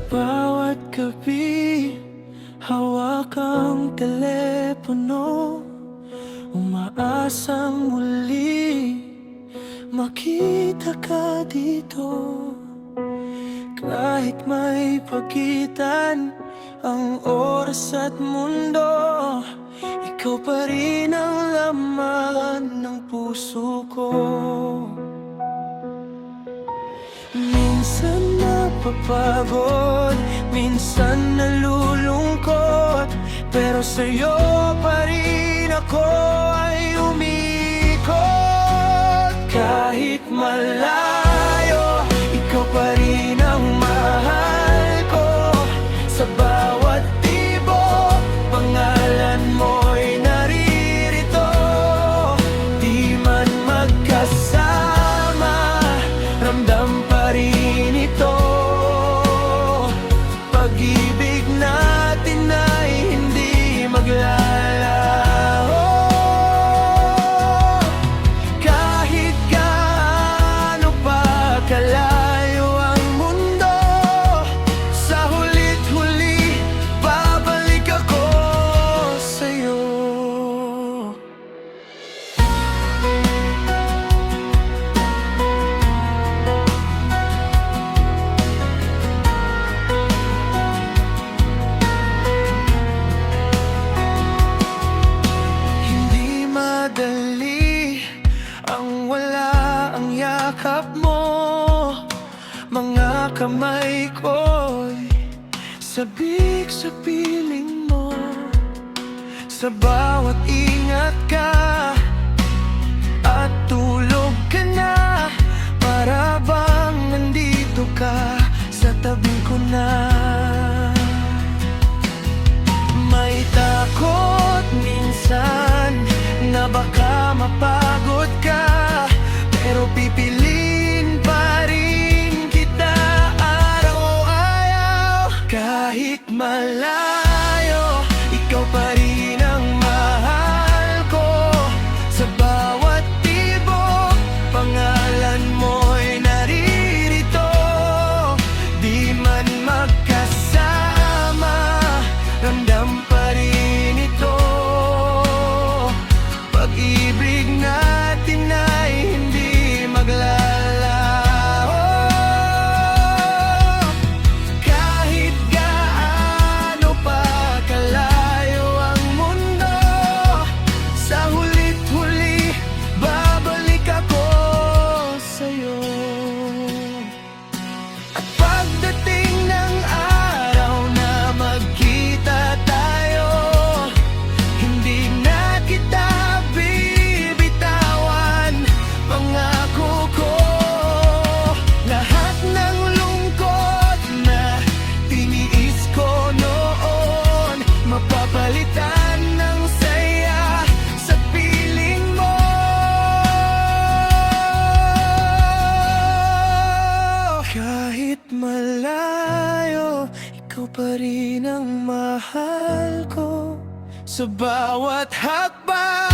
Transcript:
bawat gabi, hawak ang telepono, umaasang muli makita ka dito. Kahit may pagitan ang oras at mundo, ikaw pa rin ang laman ng puso ko. Minsan napapagod, minsan nalulungkot, pero sa'yo pa rin ako ay umikot. Kahit malayo, ikaw pa rin ang mahal ko. Sa bawat tibok, pangalan mo'y naririto. Di man magkasama, ramdam pa rin ito. Pag-ibig natin ay hindi maglalaho. Kahit gaano pa kalayo ang mundo, sa hulit huli babalik ako sa'yo. Hindi madali ang wala ang yakap mo. Mga kamay ko'y sabik sa piling mo. Sa bawat ingat ka at tulog ka na, para bang nandito ka sa tabi ko na. May takot minsan na baka mapagod ka, pero pipiliin pa rin kita araw-araw. Kahit malayo, ikaw pa rin ang mahal ko. Sa bawat tibok, pangalan mo'y naririto. Di man magkasama, ramdam pa rin ito. Pag-ibig natin ay hindi maglalaho. Kahit gaano pa kalayo ang mundo, sa hulit huli babalik ako sa'yo. At pagdating ng araw na magkita tayo, hindi na kita bibitawan. Pangako ko, lahat ng lungkot na tiniis ko noon, mapapalitan ng saya sa piling mo. Kahit malayo, ikaw pa rin ang mahal ko. Sa bawat hakbang